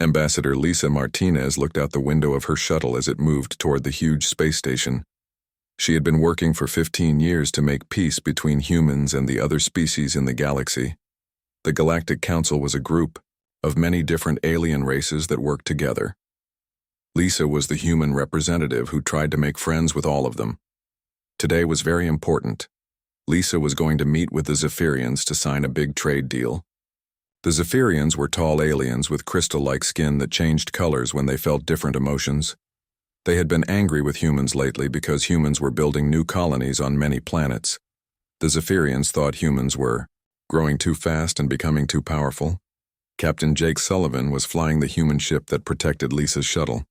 Ambassador Lisa Martinez looked out the window of her shuttle as it moved toward the huge space station. She had been working for 15 years to make peace between humans and the other species in the galaxy. The Galactic Council was a group of many different alien races that worked together. Lisa was the human representative who tried to make friends with all of them. Today was very important. Lisa was going to meet with the Zephyrians to sign a big trade deal. The Zephyrians were tall aliens with crystal-like skin that changed colors when they felt different emotions. They had been angry with humans lately because humans were building new colonies on many planets. The Zephyrians thought humans were growing too fast and becoming too powerful. Captain Jake Sullivan was flying the human ship that protected Lisa's shuttle.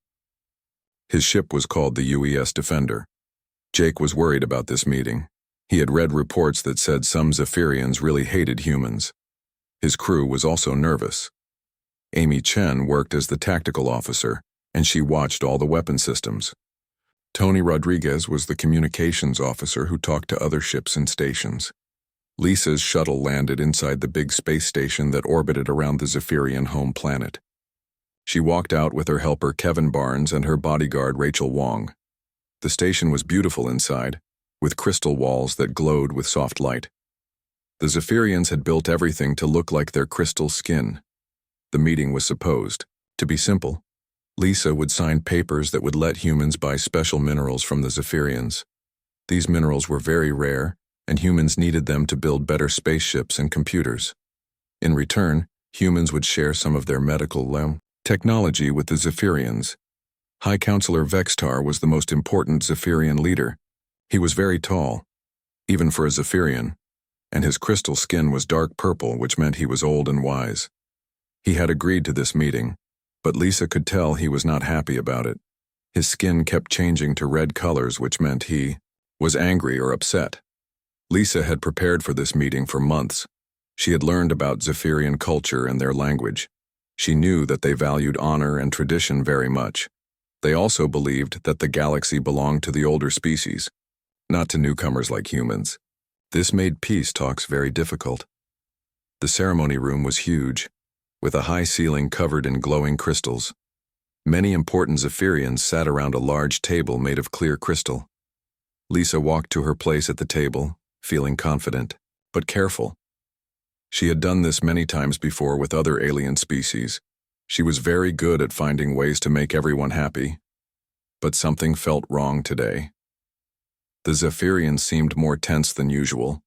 His ship was called the UES Defender. Jake was worried about this meeting. He had read reports that said some Zephyrians really hated humans. His crew was also nervous. Amy Chen worked as the tactical officer, and she watched all the weapon systems. Tony Rodriguez was the communications officer who talked to other ships and stations. Lisa's shuttle landed inside the big space station that orbited around the Zephyrian home planet. She walked out with her helper Kevin Barnes and her bodyguard Rachel Wong. The station was beautiful inside, with crystal walls that glowed with soft light. The Zephyrians had built everything to look like their crystal skin. The meeting was supposed to be simple. Lisa would sign papers that would let humans buy special minerals from the Zephyrians. These minerals were very rare, and humans needed them to build better spaceships and computers. In return, humans would share some of their medical technology with the Zephyrians. High Counselor Vextar was the most important Zephyrian leader. He was very tall, even for a Zephyrian, and his crystal skin was dark purple, which meant he was old and wise. He had agreed to this meeting, but Lisa could tell he was not happy about it. His skin kept changing to red colors, which meant he was angry or upset. Lisa had prepared for this meeting for months. She had learned about Zephyrian culture and their language. She knew that they valued honor and tradition very much. They also believed that the galaxy belonged to the older species, not to newcomers like humans. This made peace talks very difficult. The ceremony room was huge, with a high ceiling covered in glowing crystals. Many important Zephyrians sat around a large table made of clear crystal. Lisa walked to her place at the table, feeling confident, but careful. She had done this many times before with other alien species. She was very good at finding ways to make everyone happy. But something felt wrong today. The Zephyrians seemed more tense than usual.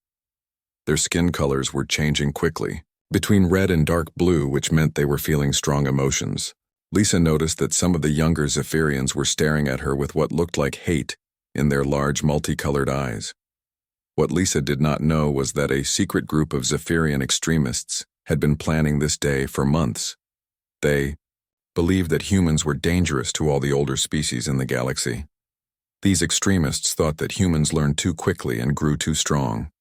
Their skin colors were changing quickly, between red and dark blue, which meant they were feeling strong emotions. Lisa noticed that some of the younger Zephyrians were staring at her with what looked like hate in their large multicolored eyes. What Lisa did not know was that a secret group of Zephyrian extremists had been planning this day for months. They believed that humans were dangerous to all the older species in the galaxy. These extremists thought that humans learned too quickly and grew too strong.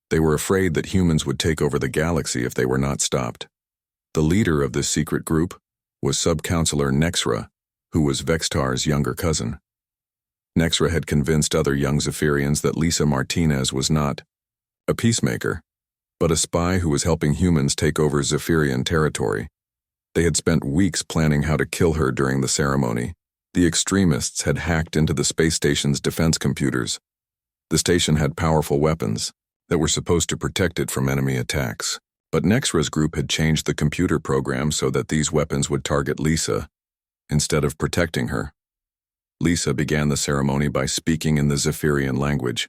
They were afraid that humans would take over the galaxy if they were not stopped. The leader of this secret group was Sub-Counselor Nexra, who was Vextar's younger cousin. Nexra had convinced other young Zephyrians that Lisa Martinez was not a peacemaker, but a spy who was helping humans take over Zephyrian territory. They had spent weeks planning how to kill her during the ceremony. The extremists had hacked into the space station's defense computers. The station had powerful weapons that were supposed to protect it from enemy attacks. But Nexra's group had changed the computer program so that these weapons would target Lisa instead of protecting her. Lisa began the ceremony by speaking in the Zephyrian language.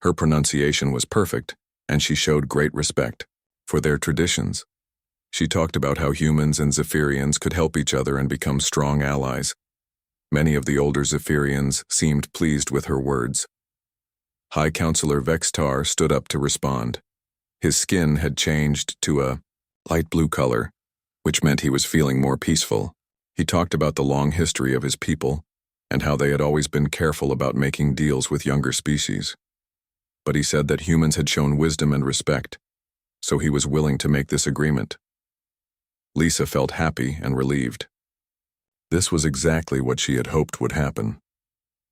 Her pronunciation was perfect, and she showed great respect for their traditions. She talked about how humans and Zephyrians could help each other and become strong allies. Many of the older Zephyrians seemed pleased with her words. High Counselor Vextar stood up to respond. His skin had changed to a light blue color, which meant he was feeling more peaceful. He talked about the long history of his people and how they had always been careful about making deals with younger species. But he said that humans had shown wisdom and respect, so he was willing to make this agreement. Lisa felt happy and relieved. This was exactly what she had hoped would happen.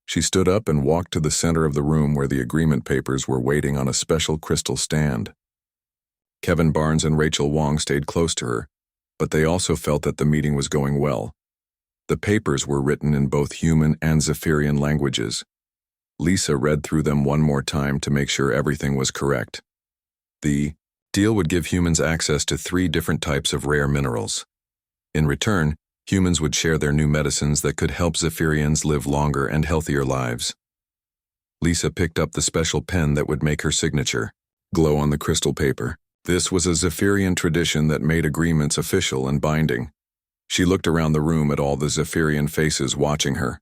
She stood up and walked to the center of the room where the agreement papers were waiting on a special crystal stand. Kevin Barnes and Rachel Wong stayed close to her. but they also felt that the meeting was going well. The papers were written in both human and Zephyrian languages. Lisa read through them one more time to make sure everything was correct. The deal would give humans access to 3 different types of rare minerals. In return, humans would share their new medicines that could help Zephyrians live longer and healthier lives. Lisa picked up the special pen that would make her signature glow on the crystal paper. This was a Zephyrian tradition that made agreements official and binding. She looked around the room at all the Zephyrian faces watching her.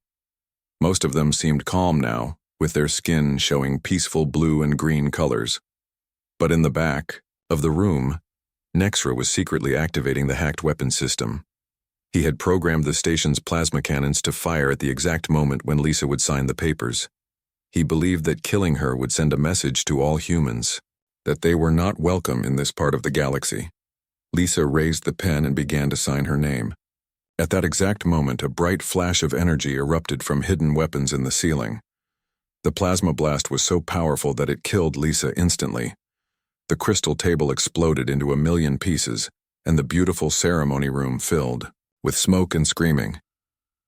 Most of them seemed calm now, with their skin showing peaceful blue and green colors. But in the back of the room, Nexra was secretly activating the hacked weapon system. He had programmed the station's plasma cannons to fire at the exact moment when Lisa would sign the papers. He believed that killing her would send a message to all humans, that they were not welcome in this part of the galaxy. Lisa raised the pen and began to sign her name. At that exact moment, a bright flash of energy erupted from hidden weapons in the ceiling. The plasma blast was so powerful that it killed Lisa instantly. The crystal table exploded into 1,000,000 pieces, and the beautiful ceremony room filled with smoke and screaming.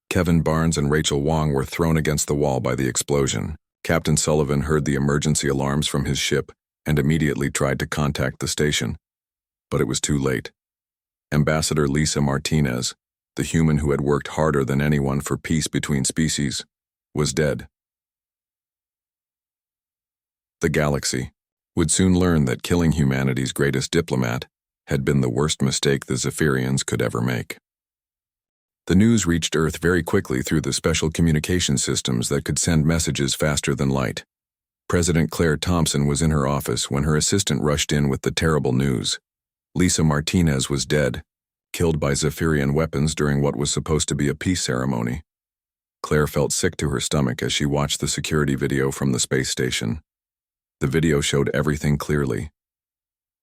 Kevin Barnes and Rachel Wong were thrown against the wall by the explosion. Captain Sullivan heard the emergency alarms from his ship and immediately tried to contact the station. But it was too late. Ambassador Lisa Martinez, the human who had worked harder than anyone for peace between species, was dead. The galaxy would soon learn that killing humanity's greatest diplomat had been the worst mistake the Zephyrians could ever make. The news reached Earth very quickly through the special communication systems that could send messages faster than light. President Claire Thompson was in her office when her assistant rushed in with the terrible news. Lisa Martinez was dead, killed by Zephyrian weapons during what was supposed to be a peace ceremony. Claire felt sick to her stomach as she watched the security video from the space station. The video showed everything clearly.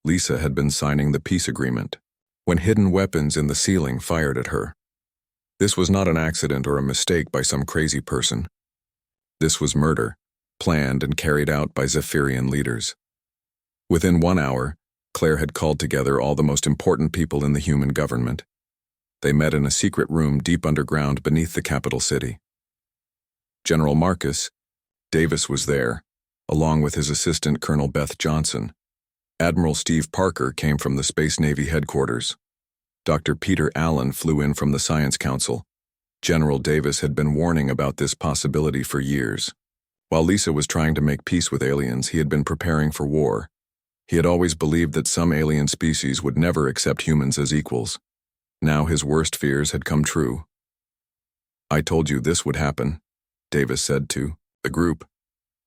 Lisa had been signing the peace agreement when hidden weapons in the ceiling fired at her. This was not an accident or a mistake by some crazy person. This was murder, planned and carried out by Zephyrian leaders. Within 1 hour, Claire had called together all the most important people in the human government. They met in a secret room deep underground beneath the capital city. General Marcus Davis was there, along with his assistant Colonel Beth Johnson. Admiral Steve Parker came from the Space Navy headquarters. Dr. Peter Allen flew in from the Science Council. General Davis had been warning about this possibility for years. While Lisa was trying to make peace with aliens, he had been preparing for war. He had always believed that some alien species would never accept humans as equals. Now his worst fears had come true. "I told you this would happen," Davis said to the group.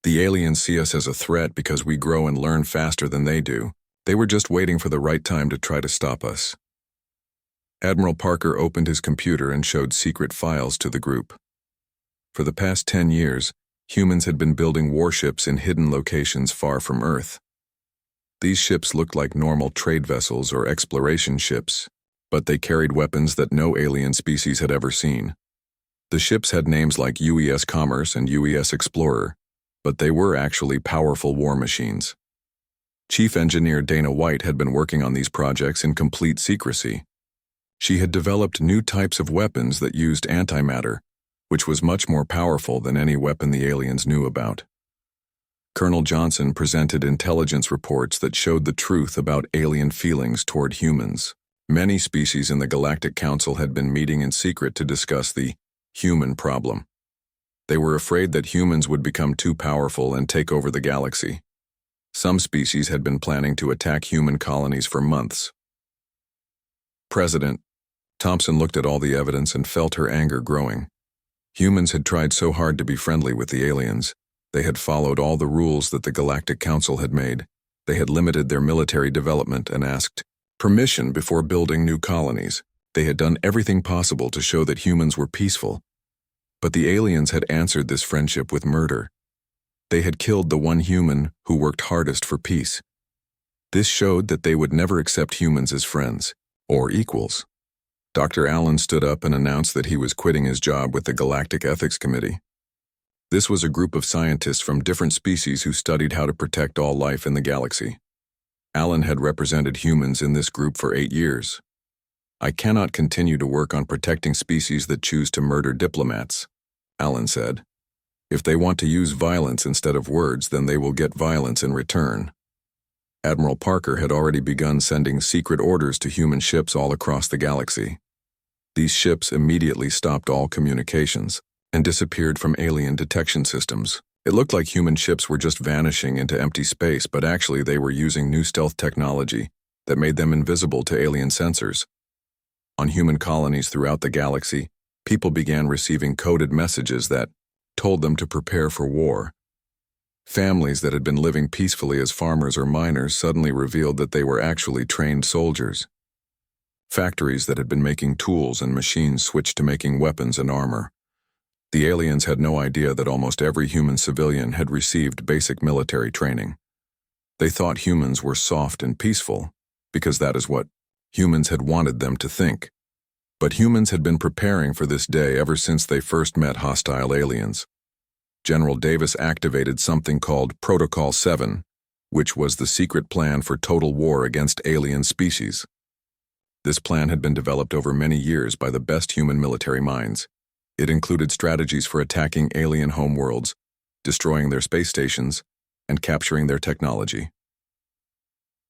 "The aliens see us as a threat because we grow and learn faster than they do. They were just waiting for the right time to try to stop us." Admiral Parker opened his computer and showed secret files to the group. For the past 10 years, humans had been building warships in hidden locations far from Earth. These ships looked like normal trade vessels or exploration ships, but they carried weapons that no alien species had ever seen. The ships had names like UES Commerce and UES Explorer, but they were actually powerful war machines. Chief Engineer Dana White had been working on these projects in complete secrecy. She had developed new types of weapons that used antimatter, which was much more powerful than any weapon the aliens knew about. Colonel Johnson presented intelligence reports that showed the truth about alien feelings toward humans. Many species in the Galactic Council had been meeting in secret to discuss the human problem. They were afraid that humans would become too powerful and take over the galaxy. Some species had been planning to attack human colonies for months. President Thompson looked at all the evidence and felt her anger growing. Humans had tried so hard to be friendly with the aliens. They had followed all the rules that the Galactic Council had made. They had limited their military development and asked permission before building new colonies. They had done everything possible to show that humans were peaceful. But the aliens had answered this friendship with murder. They had killed the one human who worked hardest for peace. This showed that they would never accept humans as friends or equals. Dr. Allen stood up and announced that he was quitting his job with the Galactic Ethics Committee. This was a group of scientists from different species who studied how to protect all life in the galaxy. Allen had represented humans in this group for 8 years. I cannot continue to work on protecting species that choose to murder diplomats, Alan said. If they want to use violence instead of words, then they will get violence in return. Admiral Parker had already begun sending secret orders to human ships all across the galaxy. These ships immediately stopped all communications and disappeared from alien detection systems. It looked like human ships were just vanishing into empty space, but actually they were using new stealth technology that made them invisible to alien sensors. On human colonies throughout the galaxy, people began receiving coded messages that told them to prepare for war. Families that had been living peacefully as farmers or miners suddenly revealed that they were actually trained soldiers. Factories that had been making tools and machines switched to making weapons and armor. The aliens had no idea that almost every human civilian had received basic military training. They thought humans were soft and peaceful, because that is what humans had wanted them to think. But humans had been preparing for this day ever since they first met hostile aliens. General Davis activated something called Protocol 7, which was the secret plan for total war against alien species. This plan had been developed over many years by the best human military minds. It included strategies for attacking alien homeworlds, destroying their space stations, and capturing their technology.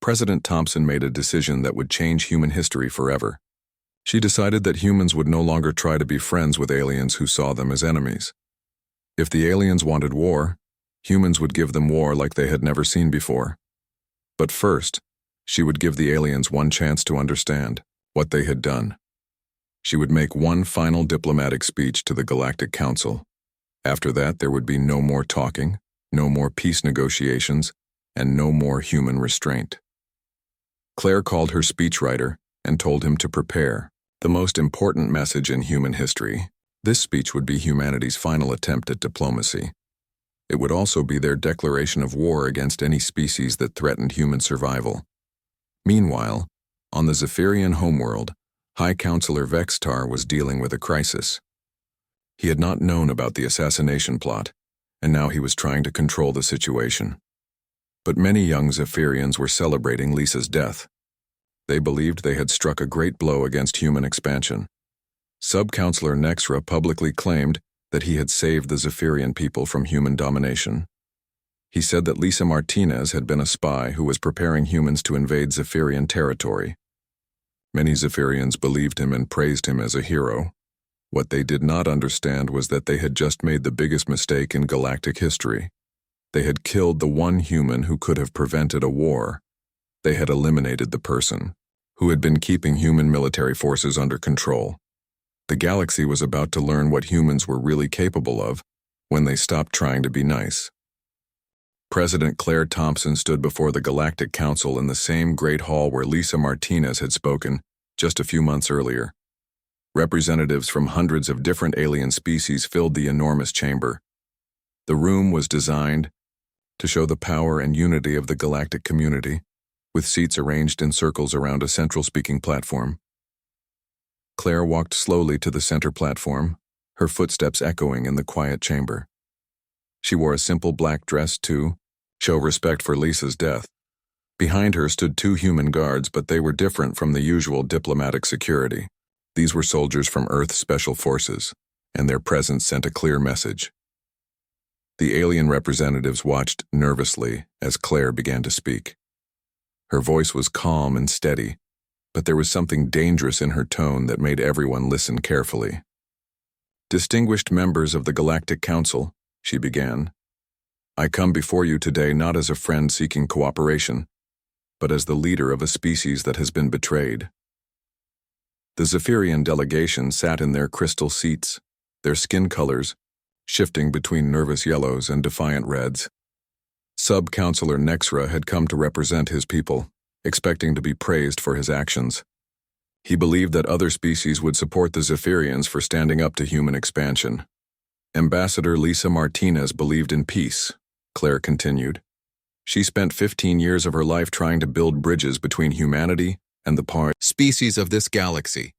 President Thompson made a decision that would change human history forever. She decided that humans would no longer try to be friends with aliens who saw them as enemies. If the aliens wanted war, humans would give them war like they had never seen before. But first, she would give the aliens one chance to understand what they had done. She would make one final diplomatic speech to the Galactic Council. After that, there would be no more talking, no more peace negotiations, and no more human restraint. Claire called her speechwriter and told him to prepare the most important message in human history. This speech would be humanity's final attempt at diplomacy. It would also be their declaration of war against any species that threatened human survival. Meanwhile, on the Zephyrian homeworld, High Counselor Vextar was dealing with a crisis. He had not known about the assassination plot, and now he was trying to control the situation. But many young Zephyrians were celebrating Lisa's death. They believed they had struck a great blow against human expansion. Sub-Counselor Nexra publicly claimed that he had saved the Zephyrian people from human domination. He said that Lisa Martinez had been a spy who was preparing humans to invade Zephyrian territory. Many Zephyrians believed him and praised him as a hero. What they did not understand was that they had just made the biggest mistake in galactic history. They had killed the one human who could have prevented a war. They had eliminated the person who had been keeping human military forces under control. The galaxy was about to learn what humans were really capable of when they stopped trying to be nice. President Claire Thompson stood before the Galactic Council in the same great hall where Lisa Martinez had spoken just a few months earlier. Representatives from hundreds of different alien species filled the enormous chamber. The room was designed to show the power and unity of the galactic community, with seats arranged in circles around a central speaking platform. Claire walked slowly to the center platform, her footsteps echoing in the quiet chamber. She wore a simple black dress to show respect for Lisa's death. Behind her stood two human guards, but they were different from the usual diplomatic security. These were soldiers from Earth's Special Forces, and their presence sent a clear message. The alien representatives watched nervously as Claire began to speak. Her voice was calm and steady, but there was something dangerous in her tone that made everyone listen carefully. "Distinguished members of the Galactic Council," she began, "I come before you today not as a friend seeking cooperation, but as the leader of a species that has been betrayed." The Zephyrian delegation sat in their crystal seats, their skin colors shifting between nervous yellows and defiant reds. Sub-Counselor Nexra had come to represent his people, expecting to be praised for his actions. He believed that other species would support the Zephyrians for standing up to human expansion. Ambassador Lisa Martinez believed in peace, Claire continued. She spent 15 years of her life trying to build bridges between humanity and the species of this galaxy.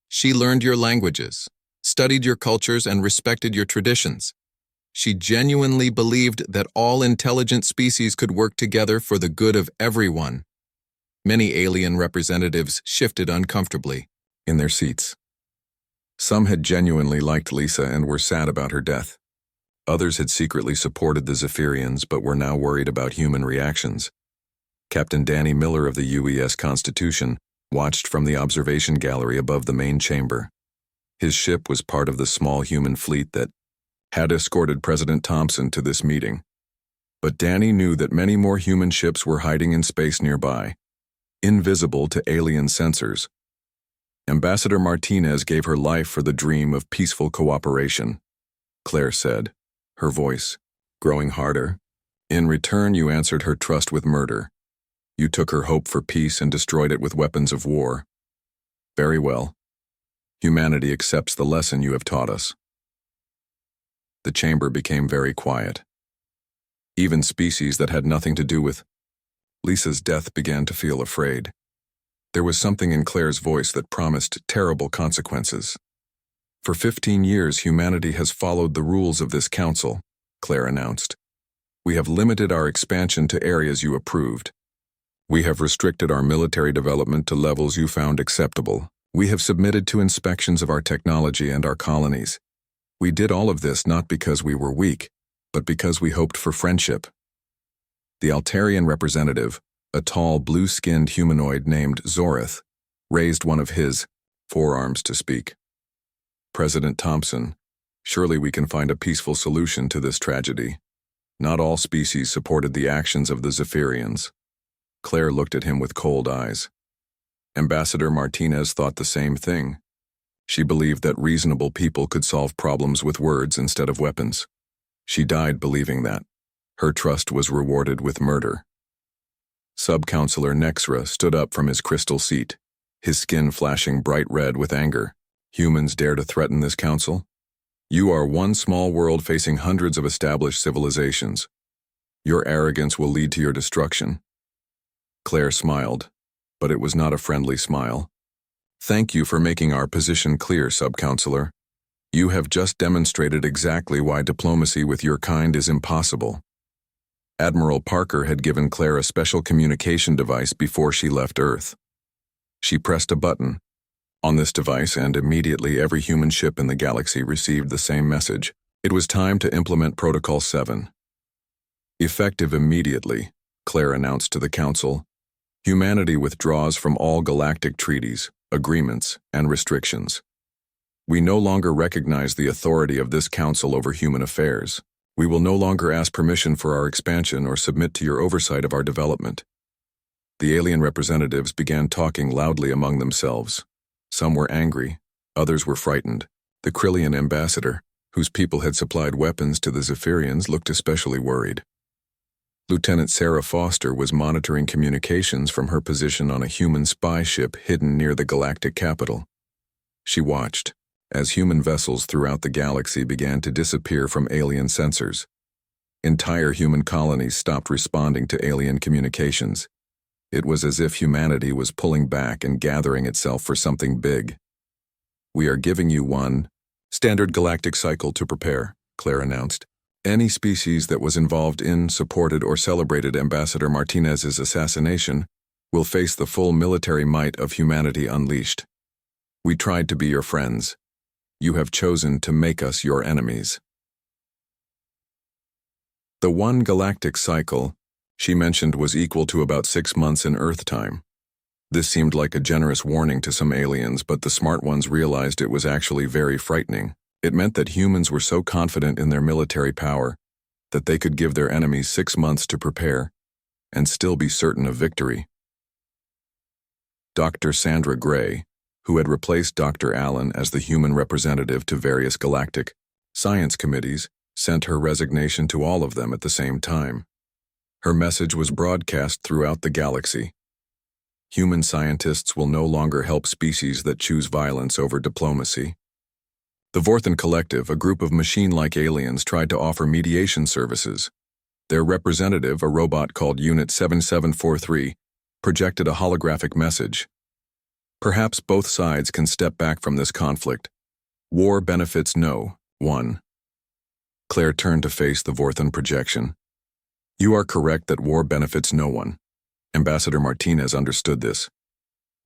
She learned your languages, studied your cultures, and respected your traditions. She genuinely believed that all intelligent species could work together for the good of everyone. Many alien representatives shifted uncomfortably. in their seats. Some had genuinely liked Lisa and were sad about her death. Others had secretly supported the Zephyrians but were now worried about human reactions. Captain Danny Miller of the UES Constitution watched from the observation gallery above the main chamber. His ship was part of the small human fleet that had escorted President Thompson to this meeting. But Danny knew that many more human ships were hiding in space nearby, invisible to alien sensors. Ambassador Martinez gave her life for the dream of peaceful cooperation, Claire said, her voice growing harder. In return, you answered her trust with murder. You took her hope for peace and destroyed it with weapons of war. Very well. Humanity accepts the lesson you have taught us. The chamber became very quiet. Even species that had nothing to do with Lisa's death began to feel afraid. There was something in Claire's voice that promised terrible consequences. For 15 years, humanity has followed the rules of this council, Claire announced. We have limited our expansion to areas you approved. We have restricted our military development to levels you found acceptable. We have submitted to inspections of our technology and our colonies. We did all of this not because we were weak, but because we hoped for friendship. The Altarian representative, a tall, blue-skinned humanoid named Zorith, raised one of his forearms to speak. President Thompson, surely we can find a peaceful solution to this tragedy. Not all species supported the actions of the Zephyrians. Claire looked at him with cold eyes. Ambassador Martinez thought the same thing. She believed that reasonable people could solve problems with words instead of weapons. She died believing that. Her trust was rewarded with murder. Sub-Counselor Nexra stood up from his crystal seat, his skin flashing bright red with anger. Humans dare to threaten this council? You are one small world facing hundreds of established civilizations. Your arrogance will lead to your destruction. Claire smiled, but it was not a friendly smile. Thank you for making our position clear, Sub-Counselor. You have just demonstrated exactly why diplomacy with your kind is impossible. Admiral Parker had given Claire a special communication device before she left Earth. She pressed a button on this device, and immediately every human ship in the galaxy received the same message. It was time to implement Protocol 7. Effective immediately, Claire announced to the Council, humanity withdraws from all galactic treaties, agreements, and restrictions. We no longer recognize the authority of this Council over human affairs. We will no longer ask permission for our expansion or submit to your oversight of our development. The alien representatives began talking loudly among themselves. Some were angry, others were frightened. The Krillian ambassador, whose people had supplied weapons to the Zephyrians, looked especially worried. Lieutenant Sarah Foster was monitoring communications from her position on a human spy ship hidden near the galactic capital. She watched as human vessels throughout the galaxy began to disappear from alien sensors. Entire human colonies stopped responding to alien communications. It was as if humanity was pulling back and gathering itself for something big. We are giving you one standard galactic cycle to prepare, Claire announced. Any species that was involved in, supported, or celebrated Ambassador Martinez's assassination will face the full military might of humanity unleashed. We tried to be your friends. You have chosen to make us your enemies. The one galactic cycle she mentioned was equal to about 6 months in Earth time. This seemed like a generous warning to some aliens, but the smart ones realized it was actually very frightening. It meant that humans were so confident in their military power that they could give their enemies 6 months to prepare and still be certain of victory. Dr. Sandra Gray, who had replaced Dr. Allen as the human representative to various galactic science committees, sent her resignation to all of them at the same time. Her message was broadcast throughout the galaxy. Human scientists will no longer help species that choose violence over diplomacy. The Vorthan Collective, a group of machine-like aliens, tried to offer mediation services. Their representative, a robot called Unit 7743, projected a holographic message. Perhaps both sides can step back from this conflict. War benefits no one. Claire turned to face the Vorthan projection. You are correct that war benefits no one. Ambassador Martinez understood this.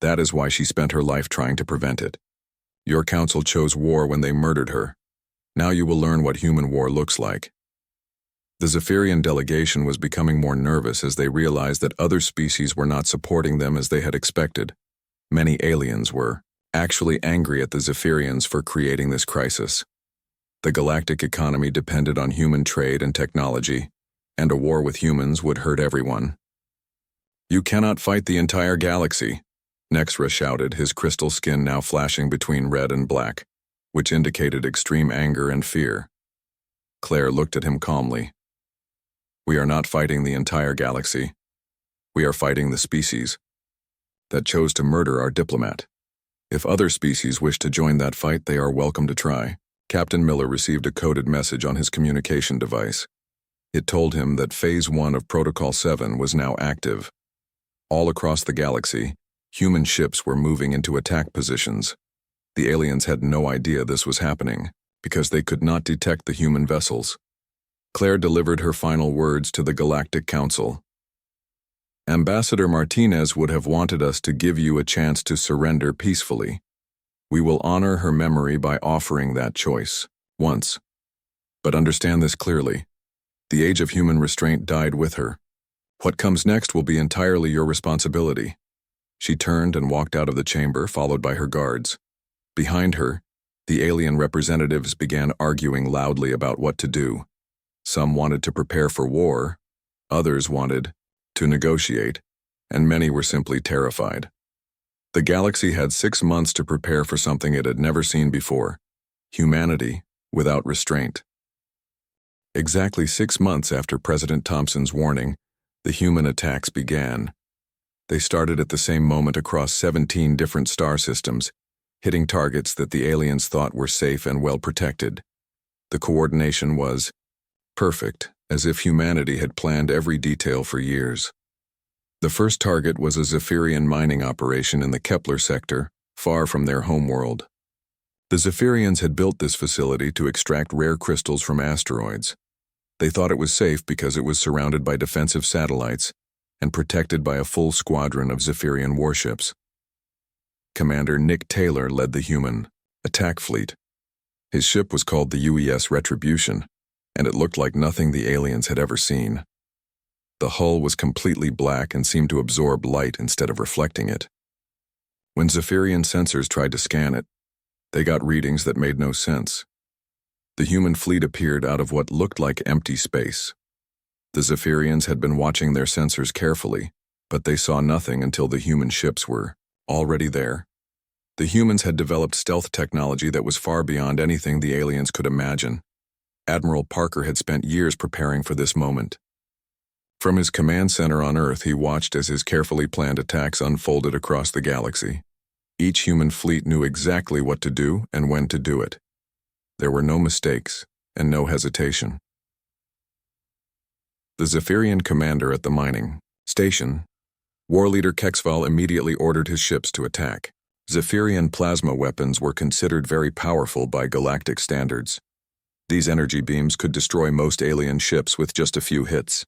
That is why she spent her life trying to prevent it. Your council chose war when they murdered her. Now you will learn what human war looks like. The Zephyrian delegation was becoming more nervous as they realized that other species were not supporting them as they had expected. Many aliens were actually angry at the Zephyrians for creating this crisis. The galactic economy depended on human trade and technology, and a war with humans would hurt everyone. You cannot fight the entire galaxy, Nexra shouted, his crystal skin now flashing between red and black, which indicated extreme anger and fear. Claire looked at him calmly. We are not fighting the entire galaxy. We are fighting the species that chose to murder our diplomat. If other species wish to join that fight, they are welcome to try. Captain Miller received a coded message on his communication device. It told him that Phase 1 of Protocol 7 was now active. All across the galaxy, human ships were moving into attack positions. The aliens had no idea this was happening, because they could not detect the human vessels. Claire delivered her final words to the Galactic Council. Ambassador Martinez would have wanted us to give you a chance to surrender peacefully. We will honor her memory by offering that choice, once. But understand this clearly. The age of human restraint died with her. What comes next will be entirely your responsibility. She turned and walked out of the chamber, followed by her guards. Behind her, the alien representatives began arguing loudly about what to do. Some wanted to prepare for war, others wanted to negotiate, and many were simply terrified. The galaxy had 6 months to prepare for something it had never seen before: humanity without restraint. Exactly 6 months after President Thompson's warning, the human attacks began. They started at the same moment across 17 different star systems, hitting targets that the aliens thought were safe and well protected. The coordination was perfect, as if humanity had planned every detail for years. The first target was a Zephyrian mining operation in the Kepler sector, far from their homeworld. The Zephyrians had built this facility to extract rare crystals from asteroids. They thought it was safe because it was surrounded by defensive satellites and protected by a full squadron of Zephyrian warships. Commander Nick Taylor led the human attack fleet. His ship was called the UES Retribution, and it looked like nothing the aliens had ever seen. The hull was completely black and seemed to absorb light instead of reflecting it. When Zephyrian sensors tried to scan it, they got readings that made no sense. The human fleet appeared out of what looked like empty space. The Zephyrians had been watching their sensors carefully, but they saw nothing until the human ships were already there. The humans had developed stealth technology that was far beyond anything the aliens could imagine. Admiral Parker had spent years preparing for this moment. From his command center on Earth, he watched as his carefully planned attacks unfolded across the galaxy. Each human fleet knew exactly what to do and when to do it. There were no mistakes and no hesitation. The Zephyrian commander at the mining station, War Leader Kexval, immediately ordered his ships to attack. Zephyrian plasma weapons were considered very powerful by galactic standards. These energy beams could destroy most alien ships with just a few hits.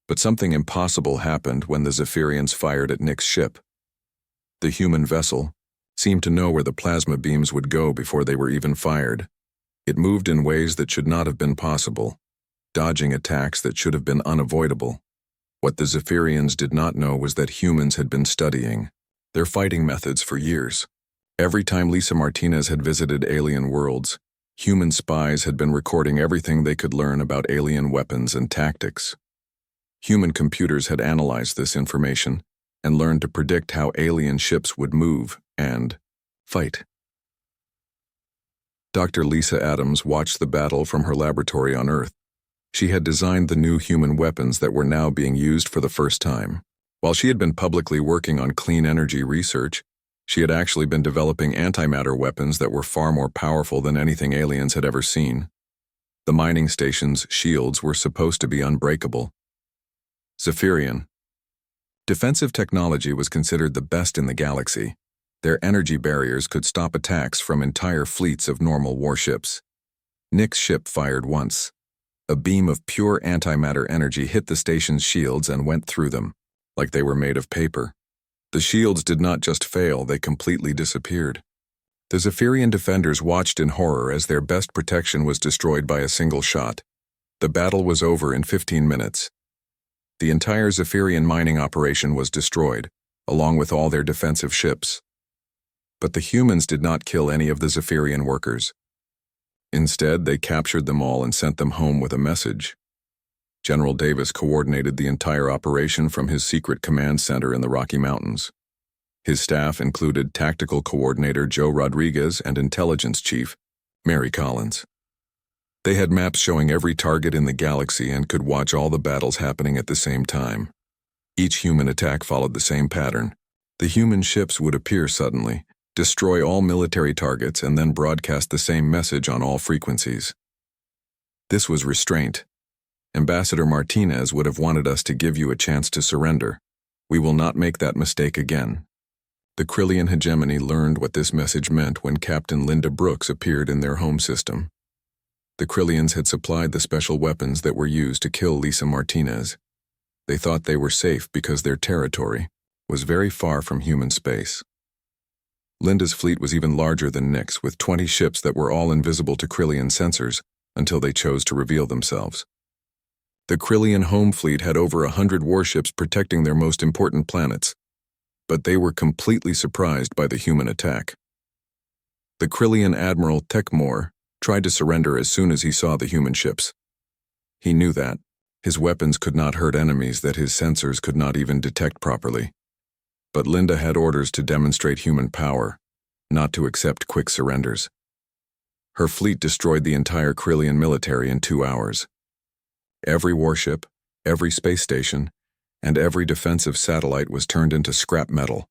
But something impossible happened when the Zephyrians fired at Nick's ship. The human vessel seemed to know where the plasma beams would go before they were even fired. It moved in ways that should not have been possible, dodging attacks that should have been unavoidable. What the Zephyrians did not know was that humans had been studying their fighting methods for years. Every time Lisa Martinez had visited alien worlds, human spies had been recording everything they could learn about alien weapons and tactics. Human computers had analyzed this information and learned to predict how alien ships would move and fight. Dr. Lisa Adams watched the battle from her laboratory on Earth. She had designed the new human weapons that were now being used for the first time. While she had been publicly working on clean energy research, she had actually been developing antimatter weapons that were far more powerful than anything aliens had ever seen. The mining station's shields were supposed to be unbreakable. Zephyrian defensive technology was considered the best in the galaxy. Their energy barriers could stop attacks from entire fleets of normal warships. Nick's ship fired once. A beam of pure antimatter energy hit the station's shields and went through them, like they were made of paper. The shields did not just fail, they completely disappeared. The Zephyrian defenders watched in horror as their best protection was destroyed by a single shot. The battle was over in 15 minutes. The entire Zephyrian mining operation was destroyed, along with all their defensive ships. But the humans did not kill any of the Zephyrian workers. Instead, they captured them all and sent them home with a message. General Davis coordinated the entire operation from his secret command center in the Rocky Mountains. His staff included Tactical Coordinator Joe Rodriguez and Intelligence Chief Mary Collins. They had maps showing every target in the galaxy and could watch all the battles happening at the same time. Each human attack followed the same pattern. The human ships would appear suddenly, destroy all military targets, and then broadcast the same message on all frequencies. This was Restraint. Ambassador Martinez would have wanted us to give you a chance to surrender. We will not make that mistake again. The Krillian hegemony learned what this message meant when Captain Linda Brooks appeared in their home system. The Krillians had supplied the special weapons that were used to kill Lisa Martinez. They thought they were safe because their territory was very far from human space. Linda's fleet was even larger than Nick's, with 20 ships that were all invisible to Krillian sensors until they chose to reveal themselves. The Krillian home fleet had over 100 warships protecting their most important planets, but they were completely surprised by the human attack. The Krillian Admiral Tekmor tried to surrender as soon as he saw the human ships. He knew that his weapons could not hurt enemies that his sensors could not even detect properly. But Linda had orders to demonstrate human power, not to accept quick surrenders. Her fleet destroyed the entire Krillian military in 2 hours. Every warship, every space station, and every defensive satellite was turned into scrap metal.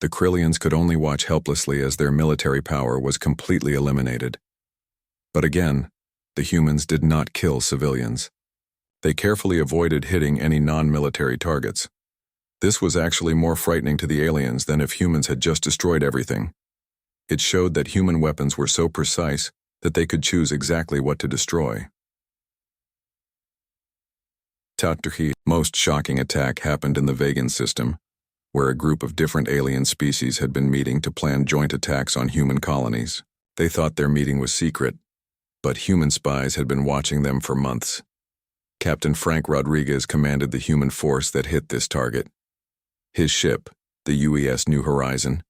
The Krillians could only watch helplessly as their military power was completely eliminated. But again, the humans did not kill civilians. They carefully avoided hitting any non-military targets. This was actually more frightening to the aliens than if humans had just destroyed everything. It showed that human weapons were so precise that they could choose exactly what to destroy. The most shocking attack happened in the Vegan system, where a group of different alien species had been meeting to plan joint attacks on human colonies. They thought their meeting was secret, but human spies had been watching them for months. Captain Frank Rodriguez commanded the human force that hit this target. His ship, the UES New Horizon,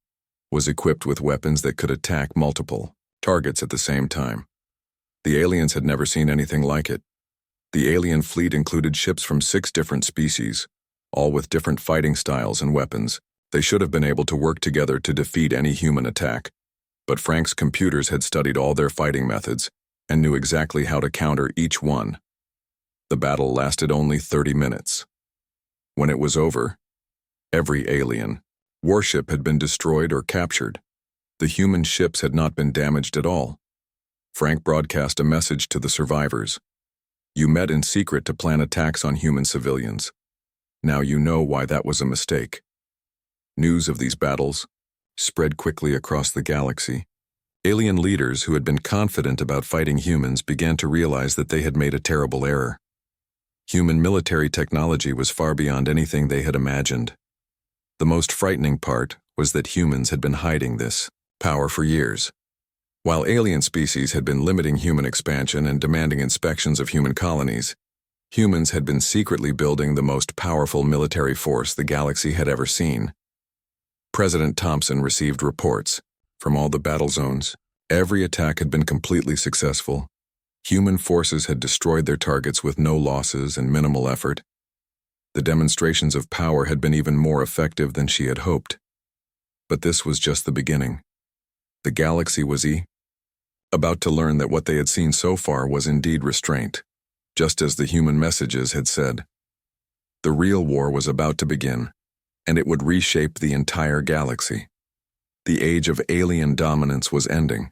was equipped with weapons that could attack multiple targets at the same time. The aliens had never seen anything like it. The alien fleet included ships from 6 different species, all with different fighting styles and weapons. They should have been able to work together to defeat any human attack, but Frank's computers had studied all their fighting methods and knew exactly how to counter each one. The battle lasted only 30 minutes. When it was over, every alien warship had been destroyed or captured. The human ships had not been damaged at all. Frank broadcast a message to the survivors. You met in secret to plan attacks on human civilians. Now you know why that was a mistake. News of these battles spread quickly across the galaxy. Alien leaders who had been confident about fighting humans began to realize that they had made a terrible error. Human military technology was far beyond anything they had imagined. The most frightening part was that humans had been hiding this power for years. While alien species had been limiting human expansion and demanding inspections of human colonies, humans had been secretly building the most powerful military force the galaxy had ever seen. President Thompson received reports from all the battle zones. Every attack had been completely successful. Human forces had destroyed their targets with no losses and minimal effort. The demonstrations of power had been even more effective than she had hoped. But this was just the beginning. The galaxy was about to learn that what they had seen so far was indeed restraint, just as the human messages had said. The real war was about to begin, and it would reshape the entire galaxy. The age of alien dominance was ending.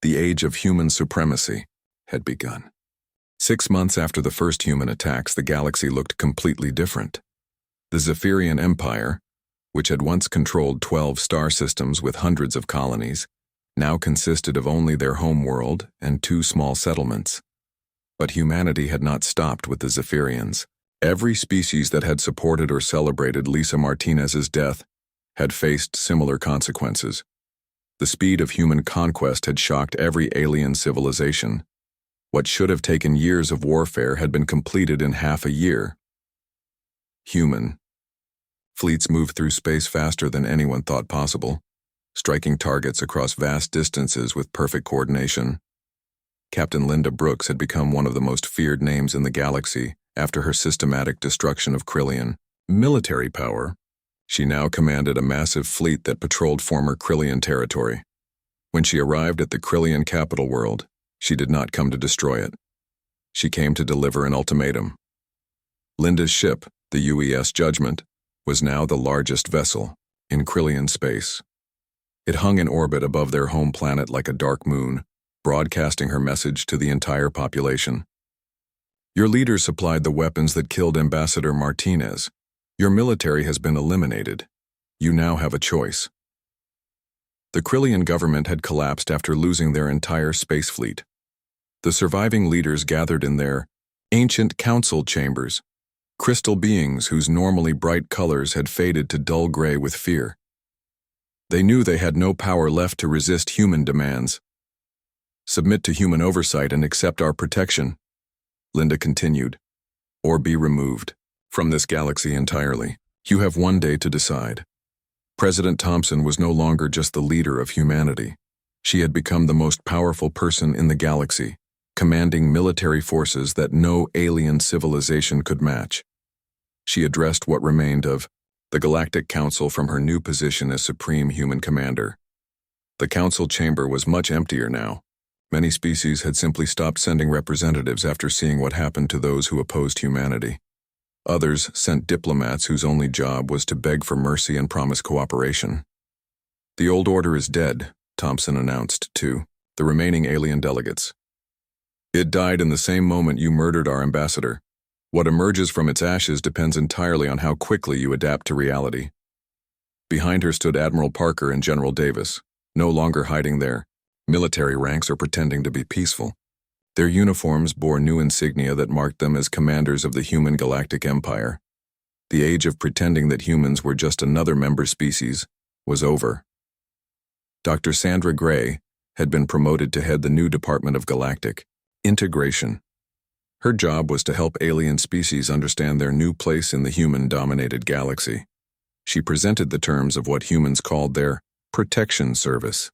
The age of human supremacy had begun. 6 months after the first human attacks, the galaxy looked completely different. The Zephyrian Empire, which had once controlled 12 star systems with hundreds of colonies, now consisted of only their home world and 2 small settlements. But humanity had not stopped with the Zephyrians. Every species that had supported or celebrated Lisa Martinez's death had faced similar consequences. The speed of human conquest had shocked every alien civilization. What should have taken years of warfare had been completed in half a year. Human. Fleets moved through space faster than anyone thought possible, striking targets across vast distances with perfect coordination. Captain Linda Brooks had become one of the most feared names in the galaxy after her systematic destruction of Krillian military power. She now commanded a massive fleet that patrolled former Krillian territory. When she arrived at the Krillian capital world, she did not come to destroy it. She came to deliver an ultimatum. Linda's ship, the UES Judgment, was now the largest vessel in Krillian space. It hung in orbit above their home planet like a dark moon, broadcasting her message to the entire population. Your leaders supplied the weapons that killed Ambassador Martinez. Your military has been eliminated. You now have a choice. The Krillian government had collapsed after losing their entire space fleet. The surviving leaders gathered in their ancient council chambers, crystal beings whose normally bright colors had faded to dull gray with fear. They knew they had no power left to resist human demands. Submit to human oversight and accept our protection, Linda continued, or be removed from this galaxy entirely. You have one day to decide. President Thompson was no longer just the leader of humanity. She had become the most powerful person in the galaxy, commanding military forces that no alien civilization could match. She addressed what remained of the Galactic Council from her new position as Supreme Human Commander. The council chamber was much emptier now. Many species had simply stopped sending representatives after seeing what happened to those who opposed humanity. Others sent diplomats whose only job was to beg for mercy and promise cooperation. The old order is dead, Thompson announced to the remaining alien delegates. It died in the same moment you murdered our ambassador. What emerges from its ashes depends entirely on how quickly you adapt to reality. Behind her stood Admiral Parker and General Davis, no longer hiding their military ranks or pretending to be peaceful. Their uniforms bore new insignia that marked them as commanders of the human galactic empire. The age of pretending that humans were just another member species was over. Dr. Sandra Gray had been promoted to head the new Department of Galactic Integration. Her job was to help alien species understand their new place in the human-dominated galaxy. She presented the terms of what humans called their protection service.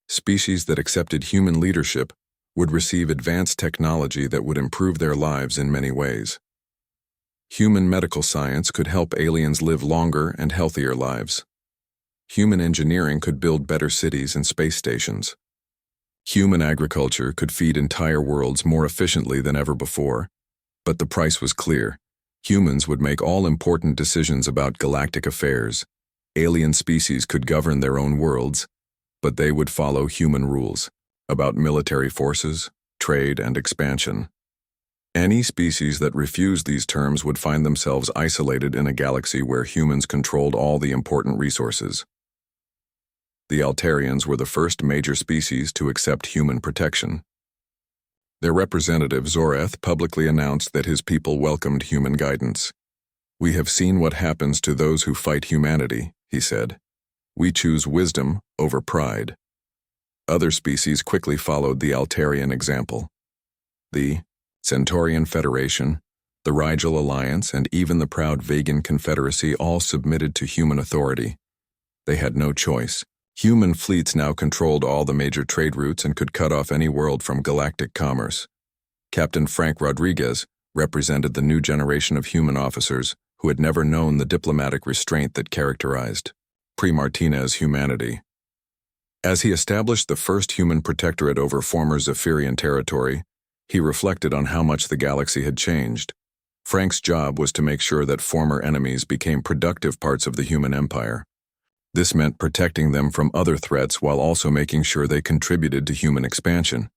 Species that accepted human leadership would receive advanced technology that would improve their lives in many ways. Human medical science could help aliens live longer and healthier lives. Human engineering could build better cities and space stations. Human agriculture could feed entire worlds more efficiently than ever before, but the price was clear. Humans would make all important decisions about galactic affairs. Alien species could govern their own worlds, but they would follow human rules about military forces, trade, and expansion. Any species that refused these terms would find themselves isolated in a galaxy where humans controlled all the important resources. The Altarians were the first major species to accept human protection. Their representative Zoreth publicly announced that his people welcomed human guidance. "We have seen what happens to those who fight humanity," he said. "We choose wisdom over pride." Other species quickly followed the Altarian example. The Centaurian Federation, the Rigel Alliance, and even the proud Vegan Confederacy all submitted to human authority. They had no choice. Human fleets now controlled all the major trade routes and could cut off any world from galactic commerce. Captain Frank Rodriguez represented the new generation of human officers who had never known the diplomatic restraint that characterized pre-Martinez humanity. As he established the first human protectorate over former Zephyrian territory, he reflected on how much the galaxy had changed. Frank's job was to make sure that former enemies became productive parts of the human empire. This meant protecting them from other threats while also making sure they contributed to human expansion.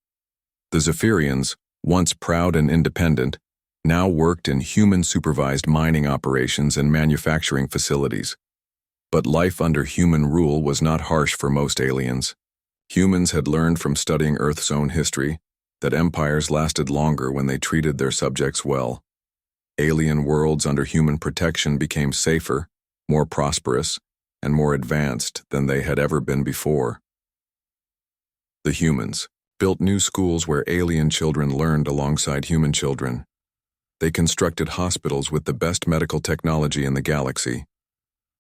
The Zephyrians, once proud and independent, now worked in human-supervised mining operations and manufacturing facilities. But life under human rule was not harsh for most aliens. Humans had learned from studying Earth's own history that empires lasted longer when they treated their subjects well. Alien worlds under human protection became safer, more prosperous, and more advanced than they had ever been before. The humans built new schools where alien children learned alongside human children. They constructed hospitals with the best medical technology in the galaxy.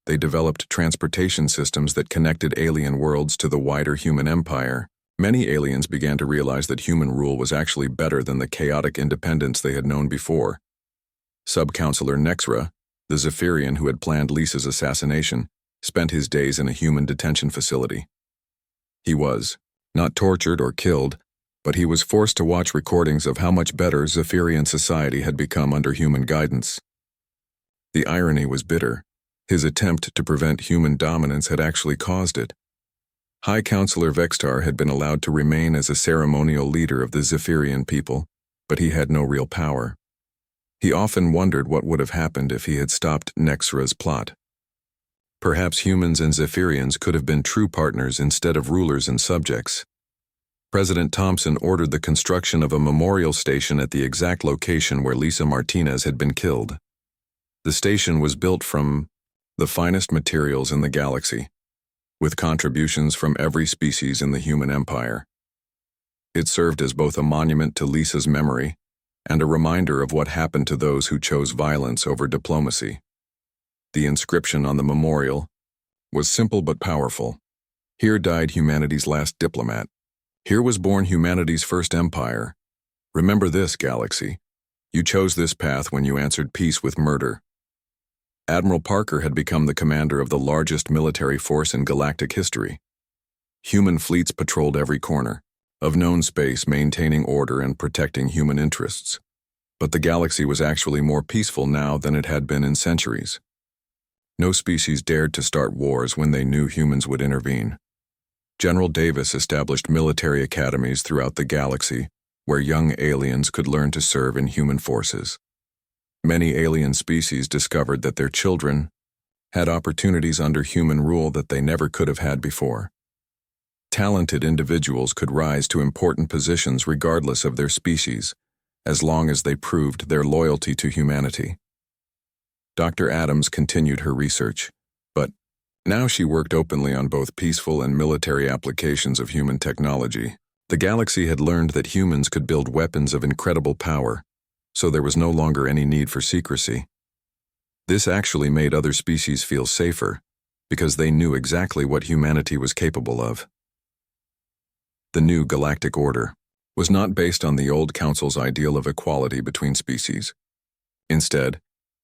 They developed transportation systems that connected alien worlds to the wider human empire. Many aliens began to realize that human rule was actually better than the chaotic independence they had known before. Sub-Counselor Nexra, the Zephyrian who had planned Lisa's assassination, spent his days in a human detention facility. He was not tortured or killed, but he was forced to watch recordings of how much better Zephyrian society had become under human guidance. The irony was bitter. His attempt to prevent human dominance had actually caused it. High Counselor Vextar had been allowed to remain as a ceremonial leader of the Zephyrian people, but he had no real power. He often wondered what would have happened if he had stopped Nexra's plot. Perhaps humans and Zephyrians could have been true partners instead of rulers and subjects. President Thompson ordered the construction of a memorial station at the exact location where Lisa Martinez had been killed. The station was built from the finest materials in the galaxy, with contributions from every species in the human empire. It served as both a monument to Lisa's memory and a reminder of what happened to those who chose violence over diplomacy. The inscription on the memorial was simple but powerful. Here died humanity's last diplomat. Here was born humanity's first empire. Remember this, galaxy. You chose this path when you answered peace with murder. Admiral Parker had become the commander of the largest military force in galactic history. Human fleets patrolled every corner of known space, maintaining order and protecting human interests. But the galaxy was actually more peaceful now than it had been in centuries. No species dared to start wars when they knew humans would intervene. General Davis established military academies throughout the galaxy where young aliens could learn to serve in human forces. Many alien species discovered that their children had opportunities under human rule that they never could have had before. Talented individuals could rise to important positions regardless of their species, as long as they proved their loyalty to humanity. Dr. Adams continued her research, but now she worked openly on both peaceful and military applications of human technology. The galaxy had learned that humans could build weapons of incredible power, so there was no longer any need for secrecy. This actually made other species feel safer, because they knew exactly what humanity was capable of. The new galactic order was not based on the old council's ideal of equality between species. Instead,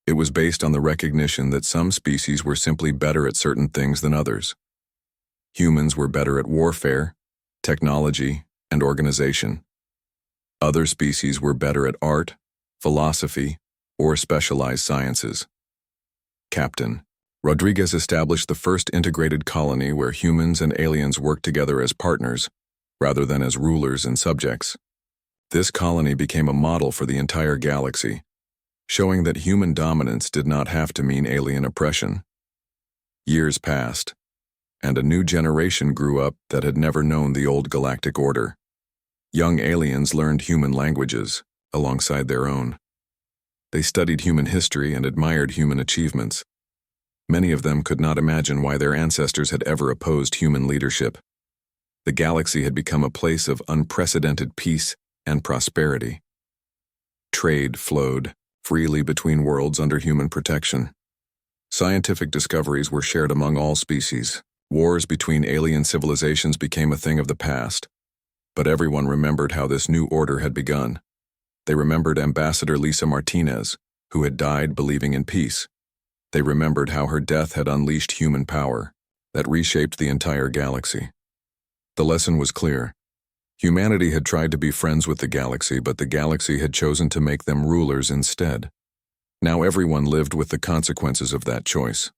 it was based on the recognition that some species were simply better at certain things than others. Humans were better at warfare, technology, and organization. Other species were better at art, philosophy, or specialized sciences. Captain Rodriguez established the first integrated colony where humans and aliens worked together as partners, rather than as rulers and subjects. This colony became a model for the entire galaxy, showing that human dominance did not have to mean alien oppression. Years passed, and a new generation grew up that had never known the old galactic order. Young aliens learned human languages alongside their own. They studied human history and admired human achievements. Many of them could not imagine why their ancestors had ever opposed human leadership. The galaxy had become a place of unprecedented peace and prosperity. Trade flowed freely between worlds under human protection. Scientific discoveries were shared among all species. Wars between alien civilizations became a thing of the past. But everyone remembered how this new order had begun. They remembered Ambassador Lisa Martinez, who had died believing in peace. They remembered how her death had unleashed human power that reshaped the entire galaxy. The lesson was clear. Humanity had tried to be friends with the galaxy, but the galaxy had chosen to make them rulers instead. Now everyone lived with the consequences of that choice.